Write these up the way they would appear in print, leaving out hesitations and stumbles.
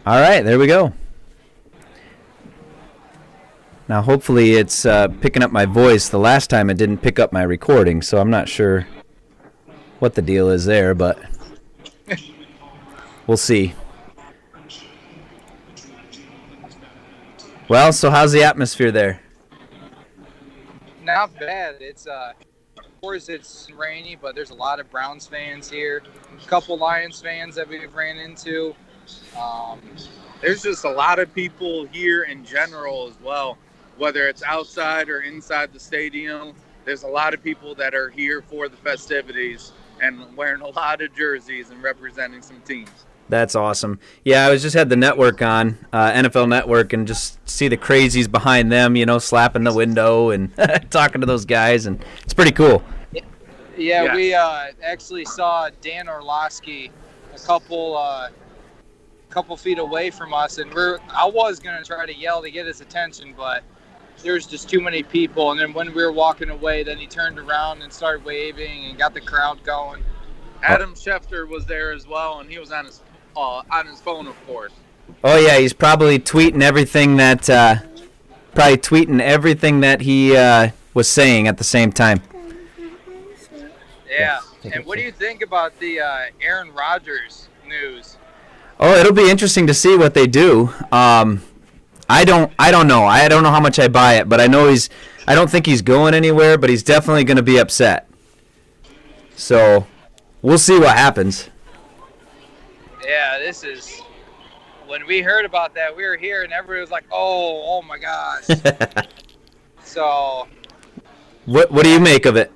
All right, there we go. Now, hopefully it's picking up my voice. The last time it didn't pick up my recording, so I'm not sure what the deal is there, but we'll see. Well, so how's the atmosphere there? Not bad. It's of course it's rainy, but there's a lot of Browns fans here. A couple Lions fans that we've ran into. There's just a lot of people here in general as well, whether it's outside or inside the stadium. There's a lot of people that are here for the festivities and wearing a lot of jerseys and representing some teams. That's awesome. Yeah, I was just had the network on, NFL Network, and just see the crazies behind them, slapping the window and talking to those guys, and it's pretty cool. Yeah. We actually saw Dan Orlovsky a couple feet away from us, and I was going to try to yell to get his attention, but there's just too many people. And then when we were walking away, then he turned around and started waving and got the crowd going. Adam Schefter was there as well, and he was on his phone, of course. Oh yeah, he's probably tweeting everything that he was saying at the same time. Yeah. And what do you think about the Aaron Rodgers news? Oh, it'll be interesting to see what they do. I don't know. I don't know how much I buy it, but I know I don't think he's going anywhere, but he's definitely going to be upset. So, we'll see what happens. Yeah, when we heard about that, we were here and everybody was like, oh my gosh. So. What do you make of it?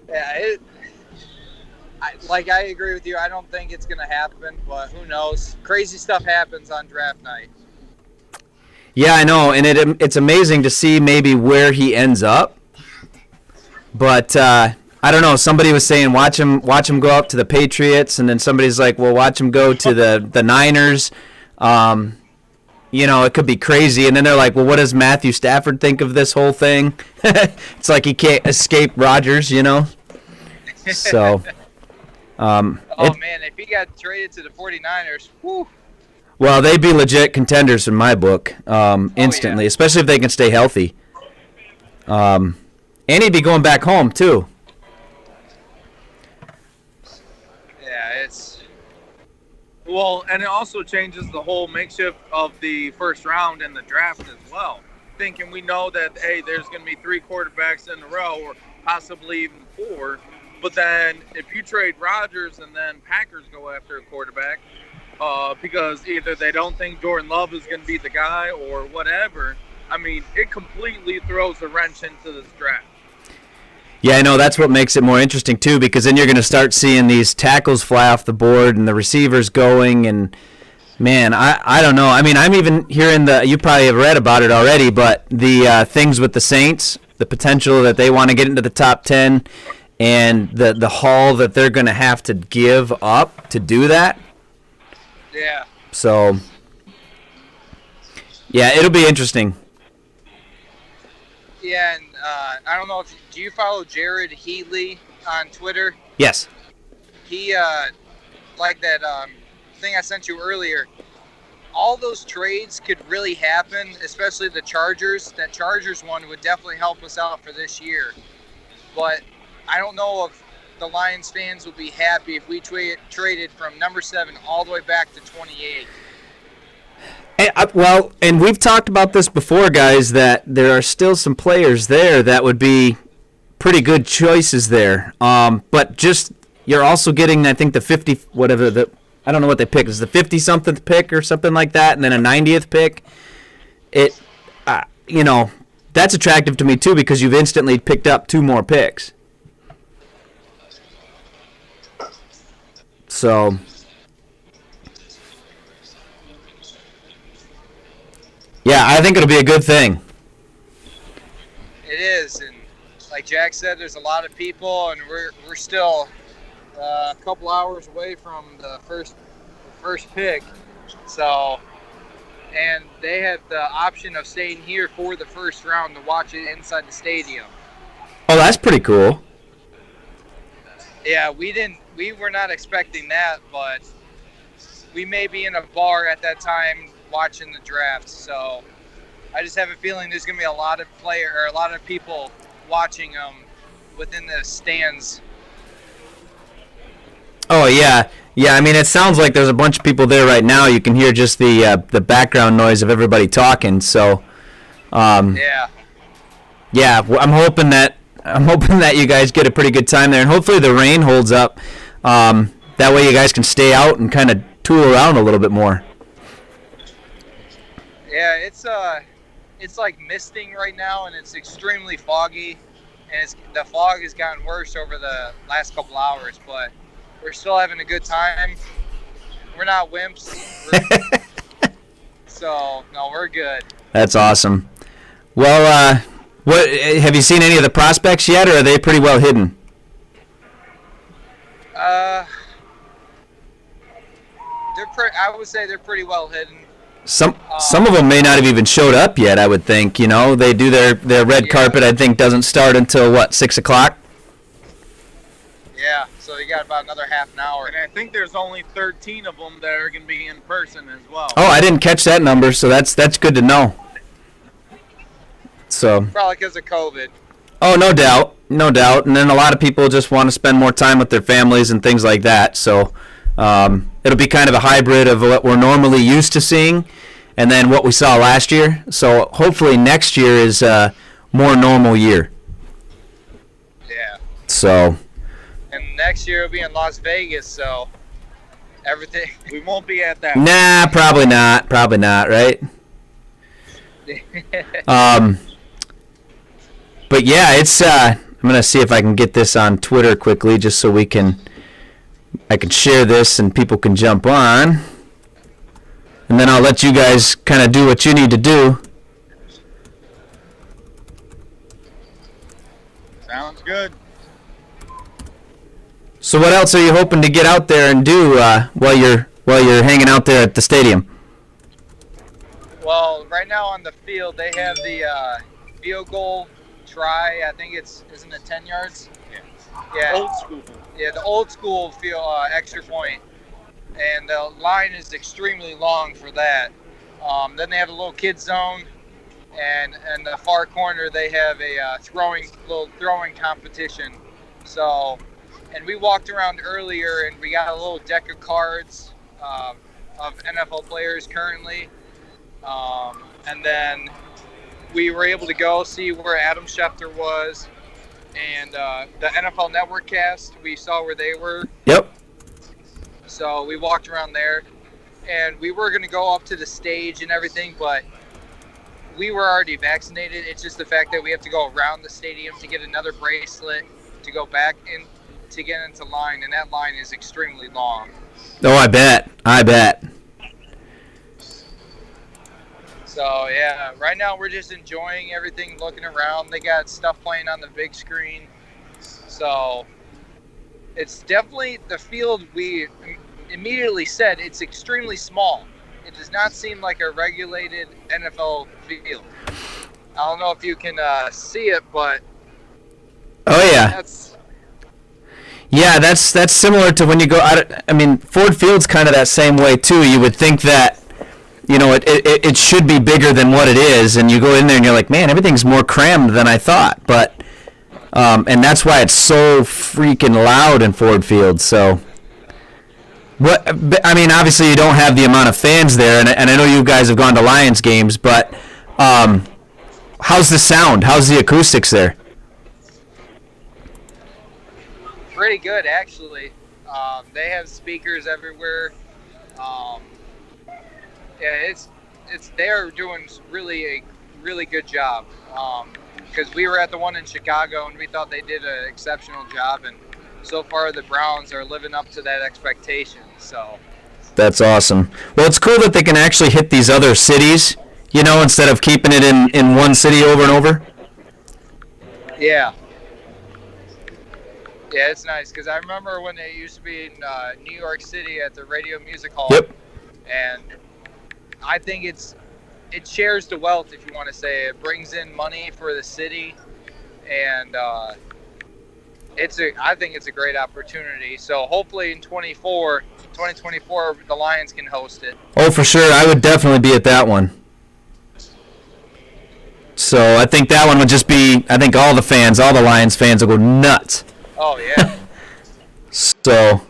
Yeah, I agree with you. I don't think it's going to happen, but who knows? Crazy stuff happens on draft night. Yeah, I know, and it's amazing to see maybe where he ends up. But I don't know. Somebody was saying watch him go up to the Patriots, and then somebody's like, well, watch him go to the Niners. It could be crazy. And then they're like, well, what does Matthew Stafford think of this whole thing? It's like he can't escape Rodgers, So. Man, if he got traded to the 49ers, whew. Well, they'd be legit contenders in my book instantly, especially if they can stay healthy. And he'd be going back home, too. Yeah, Well, and it also changes the whole makeshift of the first round and the draft as well. Thinking we know that, hey, there's going to be 3 quarterbacks in a row or possibly even 4. But then if you trade Rodgers and then Packers go after a quarterback because either they don't think Jordan Love is going to be the guy or whatever, I mean, it completely throws a wrench into this draft. Yeah, I know. That's what makes it more interesting, too, because then you're going to start seeing these tackles fly off the board and the receivers going. And, man, I don't know. I mean, I'm even hearing you probably have read about it already, but the things with the Saints, the potential that they want to get into the top 10 and the haul that they're going to have to give up to do that. Yeah. So, yeah, it'll be interesting. Yeah, and I don't know do you follow Jared Heatley on Twitter? Yes. He, like that thing I sent you earlier, all those trades could really happen, especially the Chargers. That Chargers one would definitely help us out for this year. But I don't know if the Lions fans would be happy if we traded from number 7 all the way back to 28. And we've talked about this before, guys, that there are still some players there that would be pretty good choices there. But just you're also getting, I think, the 50, whatever, I don't know what they pick. Is the 50-something pick or something like that, and then a 90th pick? That's attractive to me, too, because you've instantly picked up 2 more picks. So, yeah, I think it'll be a good thing. It is, and like Jack said, there's a lot of people, and we're still a couple hours away from the first pick. So, and they have the option of staying here for the first round to watch it inside the stadium. Oh, that's pretty cool. Yeah, we were not expecting that, but we may be in a bar at that time watching the draft. So I just have a feeling there's going to be a lot of people watching them within the stands. Oh yeah, yeah. I mean, it sounds like there's a bunch of people there right now. You can hear just the background noise of everybody talking. So, Yeah. yeah. I'm hoping that you guys get a pretty good time there, and hopefully the rain holds up. That way you guys can stay out and kind of tool around a little bit more. Yeah, it's like misting right now, and it's extremely foggy, and the fog has gotten worse over the last couple hours, but we're still having a good time. We're not wimps. So, no, we're good. That's awesome. Well, what have you seen any of the prospects yet, or are they pretty well hidden? I would say they're pretty well hidden. Some of them may not have even showed up yet. I would think. You know, they do their red carpet. I think doesn't start until what, 6 o'clock. Yeah, so you got about another half an hour. And I think there's only 13 of them that are going to be in person as well. Oh, I didn't catch that number, so that's good to know. So. Probably because of COVID. Oh, no doubt. And then a lot of people just want to spend more time with their families and things like that. So it'll be kind of a hybrid of what we're normally used to seeing and then what we saw last year. So hopefully next year is a more normal year. Yeah. So. And next year it'll be in Las Vegas, so everything. We won't be at that. Nah, probably not, right? But yeah, it's I'm gonna see if I can get this on Twitter quickly, just so I can share this and people can jump on, and then I'll let you guys kind of do what you need to do. Sounds good. So what else are you hoping to get out there and do while you're hanging out there at the stadium? Well, right now on the field they have the field goal try. I think isn't it 10 yards? Yeah. Old school. Yeah, the old school field extra point, and the line is extremely long for that. Then they have a little kid zone, and in the far corner they have a little throwing competition. So, and we walked around earlier and we got a little deck of cards of NFL players currently, and then we were able to go see where Adam Schefter was, and the NFL Network cast, we saw where they were. Yep. So we walked around there, and we were going to go up to the stage and everything, but we were already vaccinated. It's just the fact that we have to go around the stadium to get another bracelet to go back in to get into line, and that line is extremely long. Oh, I bet. So, yeah, right now we're just enjoying everything, looking around. They got stuff playing on the big screen. So, it's definitely the field we immediately said it's extremely small. It does not seem like a regulated NFL field. I don't know if you can see it, but Oh yeah. That's similar to when you go out. I mean, Ford Field's kind of that same way too. You would think that, you know, it should be bigger than what it is, and you go in there and you're like, man, everything's more crammed than I thought. But and that's why it's so freaking loud in Ford Field. So, I mean, obviously you don't have the amount of fans there, and I know you guys have gone to Lions games, but how's the sound? How's the acoustics there? pretty good, actually. They have speakers everywhere. Yeah, they're doing a really good job. Because we were at the one in Chicago and we thought they did an exceptional job, and so far the Browns are living up to that expectation. So that's awesome. Well, it's cool that they can actually hit these other cities, you know, instead of keeping it in one city over and over. Yeah. Yeah, it's nice because I remember when they used to be in New York City at the Radio Music Hall. Yep. And I think it shares the wealth, if you want to say. It brings in money for the city, and I think it's a great opportunity. So hopefully in 24 2024 the Lions can host it. Oh, for sure. I would definitely be at that one. So I think that one would just be, I think all the Lions fans will go nuts. Oh, yeah. So,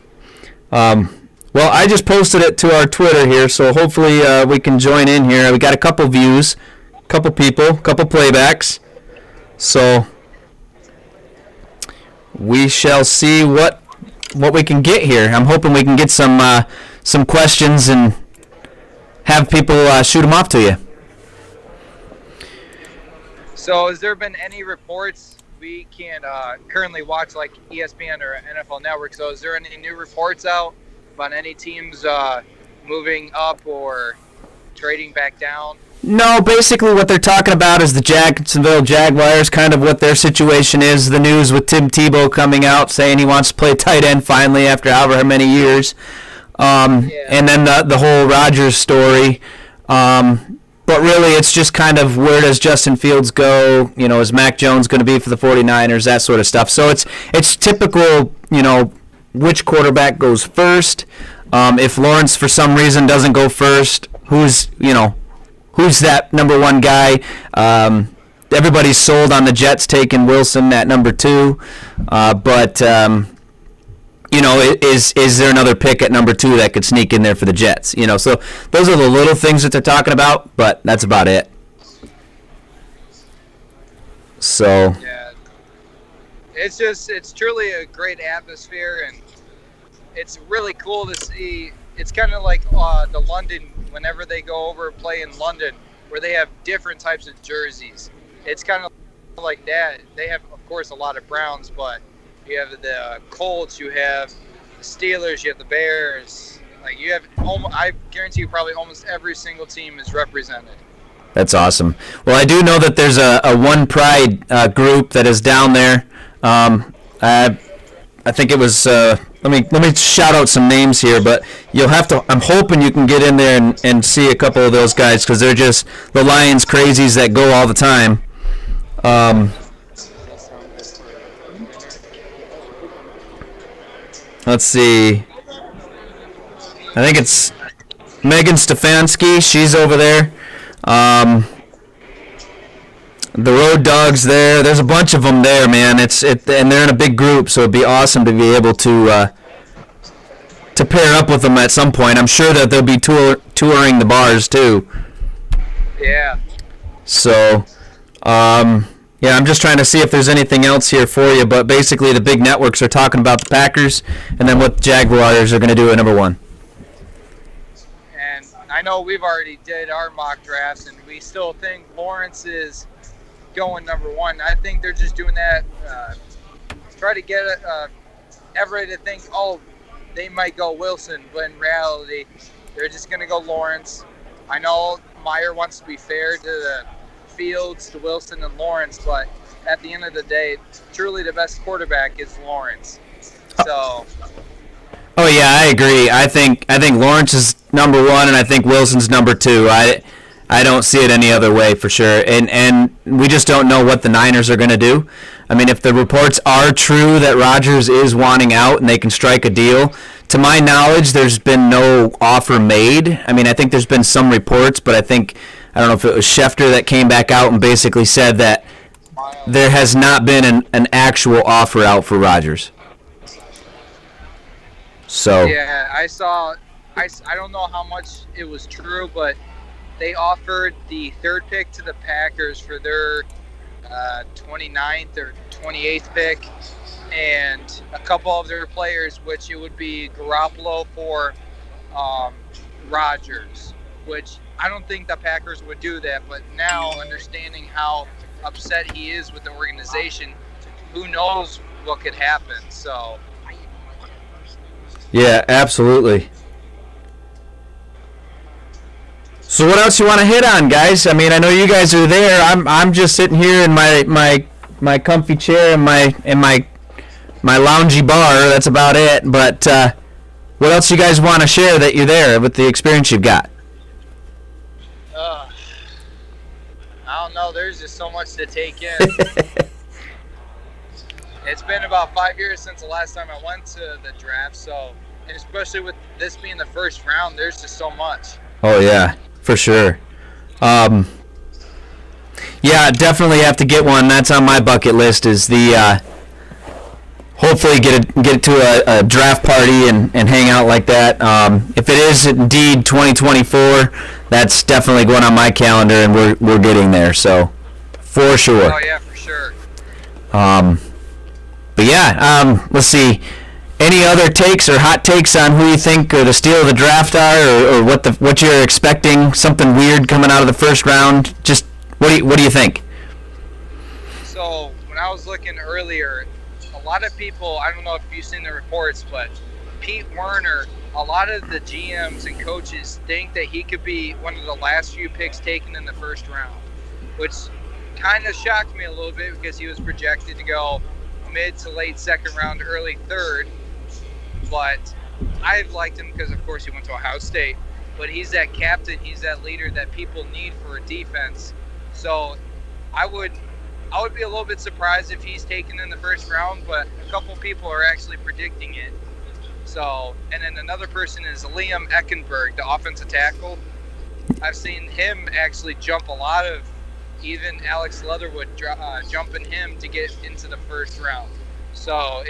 well, I just posted it to our Twitter here, so hopefully we can join in here. We got a couple views, couple people, couple playbacks. So we shall see what we can get here. I'm hoping we can get some questions and have people shoot them off to you. So has there been any reports? We can't currently watch like ESPN or NFL Network. So is there any new reports out about any teams moving up or trading back down? No, basically what they're talking about is the Jacksonville Jaguars, kind of what their situation is. The news with Tim Tebow coming out saying he wants to play tight end finally after however many years. And then the whole Rodgers story. But really, it's just kind of where does Justin Fields go? You know, is Mac Jones going to be for the 49ers? That sort of stuff. So it's typical, you know, which quarterback goes first. If Lawrence, for some reason, doesn't go first, who's that number one guy? Everybody's sold on the Jets taking Wilson at number 2. But you know, is there another pick at number 2 that could sneak in there for the Jets? You know, so those are the little things that they're talking about, but that's about it. So Yeah, it's truly a great atmosphere, and it's really cool to see. It's kind of like the London, whenever they go over and play in London, where they have different types of jerseys. It's kind of like that. They have, of course, a lot of Browns, but you have the Colts, you have the Steelers, you have the Bears. Like you have, I guarantee you, probably almost every single team is represented. that's awesome. Well, I do know that there's a One Pride group that is down there. I think it was. Let me shout out some names here, but you'll have to. I'm hoping you can get in there and see a couple of those guys because they're just the Lions crazies that go all the time. Let's see. I think it's Megan Stefanski. She's over there. The Road Dogs there. There's a bunch of them there, man. And they're in a big group, so it'd be awesome to be able to pair up with them at some point. I'm sure that they'll be touring the bars too. Yeah. So, yeah, I'm just trying to see if there's anything else here for you. But basically, the big networks are talking about the Packers and then what the Jaguars are going to do at number 1. And I know we've already did our mock drafts, and we still think Lawrence is going number 1. I think they're just doing that, try to get everybody to think, oh, they might go Wilson, but in reality, they're just going to go Lawrence. I know Meyer wants to be fair to the Fields, to Wilson, and Lawrence, but at the end of the day, truly the best quarterback is Lawrence. So. Oh yeah, I agree. I think Lawrence is number 1, and I think Wilson's number 2. I don't see it any other way for sure. And we just don't know what the Niners are going to do. I mean, if the reports are true that Rodgers is wanting out and they can strike a deal, to my knowledge, there's been no offer made. I mean, I think there's been some reports, but I don't know if it was Schefter that came back out and basically said that there has not been an actual offer out for Rodgers. So Yeah, I saw. I don't know how much it was true, but they offered the 3rd pick to the Packers for their 29th or 28th pick, and a couple of their players, which it would be Garoppolo for Rodgers, which I don't think the Packers would do that. But now, understanding how upset he is with the organization, who knows what could happen. So. yeah, absolutely. So what else you want to hit on, guys? I mean, I know you guys are there. I'm just sitting here in my comfy chair and my loungy bar. That's about it. But what else you guys want to share that you're there with the experience you've got? I don't know. There's just so much to take in. It's been about 5 years since the last time I went to the draft, so and especially with this being the first round, there's just so much. Oh yeah, for sure. Yeah, definitely have to get one. That's on my bucket list. Is the hopefully get it to a draft party and hang out like that. If it is indeed 2024, that's definitely going on my calendar, and we're getting there. So for sure. Oh yeah, for sure. But yeah, let's see. Any other takes or hot takes on who you think the steal of the draft are, or what you're expecting? Something weird coming out of the first round? Just what do you think? So when I was looking earlier, a lot of people, I don't know if you've seen the reports, but Pete Werner, a lot of the GMs and coaches think that he could be one of the last few picks taken in the first round, which kind of shocked me a little bit because he was projected to go mid to late second round, early third. But I've liked him because, of course, he went to Ohio State. But he's that captain, he's that leader that people need for a defense. So I would be a little bit surprised if he's taken in the first round, but a couple people are actually predicting it. So, and then another person is Liam Eckenberg, the offensive tackle. I've seen him actually jump a lot of even Alex Leatherwood jumping him to get into the first round. So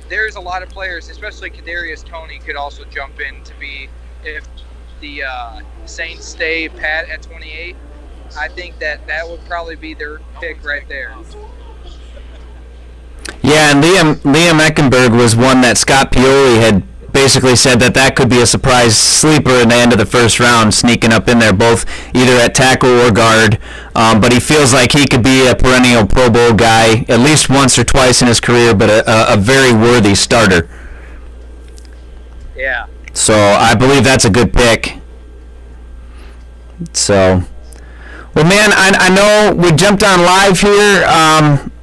there's a lot of players, especially Kadarius Toney could also jump in to be, if the Saints stay pat at 28, I think that would probably be their pick right there. Yeah, and Liam Eckenberg was one that Scott Pioli had basically said that could be a surprise sleeper in the end of the first round, sneaking up in there, both either at tackle or guard. But he feels like he could be a perennial Pro Bowl guy at least once or twice in his career, but a very worthy starter. Yeah. So I believe that's a good pick. So, well, man, I know we jumped on live here.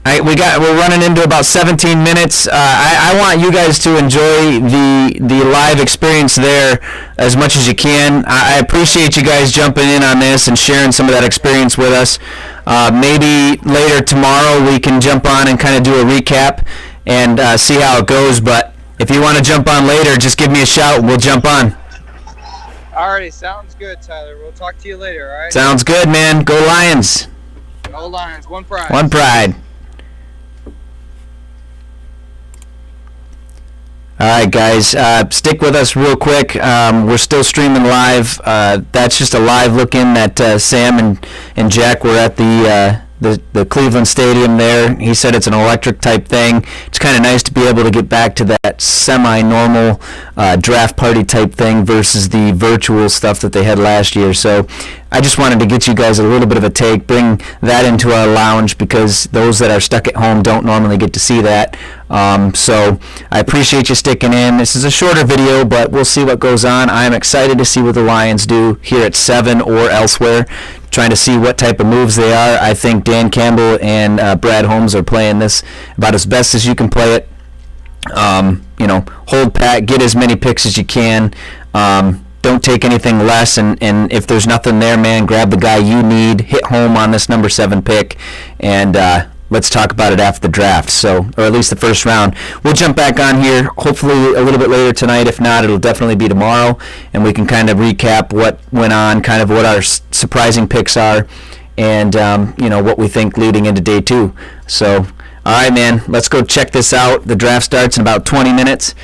We're running into about 17 minutes. I want you guys to enjoy the live experience there as much as you can. I appreciate you guys jumping in on this and sharing some of that experience with us. Maybe later tomorrow we can jump on and kind of do a recap and see how it goes. But if you want to jump on later, just give me a shout and we'll jump on. Alrighty, sounds good, Tyler. We'll talk to you later, alright? Sounds good, man. Go Lions. Go Lions. One pride. One pride. All right, guys, stick with us real quick. We're still streaming live. That's just a live look-in that Sam and Jack were at the Cleveland Stadium there. He said it's an electric type thing. It's kind of nice to be able to get back to that semi-normal draft party type thing versus the virtual stuff that they had last year. So I just wanted to get you guys a little bit of a take, bring that into our lounge because those that are stuck at home don't normally get to see that. So I appreciate you sticking in. This is a shorter video, but we'll see what goes on. I am excited to see what the Lions do here at 7 or elsewhere, trying to see what type of moves they are. I think Dan Campbell and Brad Holmes are playing this about as best as you can play it. Hold pat, get as many picks as you can. Don't take anything less, and if there's nothing there, man, grab the guy you need, hit home on this number 7 pick, and let's talk about it after the draft, or at least the first round. We'll jump back on here, hopefully a little bit later tonight. If not, it'll definitely be tomorrow, and we can kind of recap what went on, kind of what our surprising picks are, and what we think leading into day 2. So, all right, man, let's go check this out. The draft starts in about 20 minutes.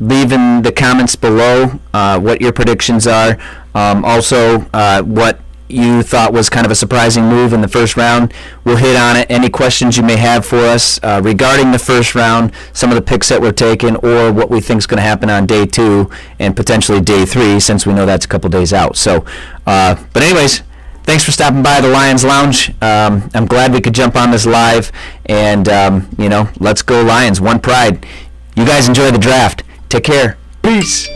Leave in the comments below what your predictions are. Also, what you thought was kind of a surprising move in the first round. We'll hit on it. Any questions you may have for us regarding the first round, some of the picks that were taken, or what we think is going to happen on day 2 and potentially day 3, since we know that's a couple days out. So, but anyways, thanks for stopping by the Lions Lounge. I'm glad we could jump on this live, and let's go Lions. One pride. You guys enjoy the draft. Take care. Peace.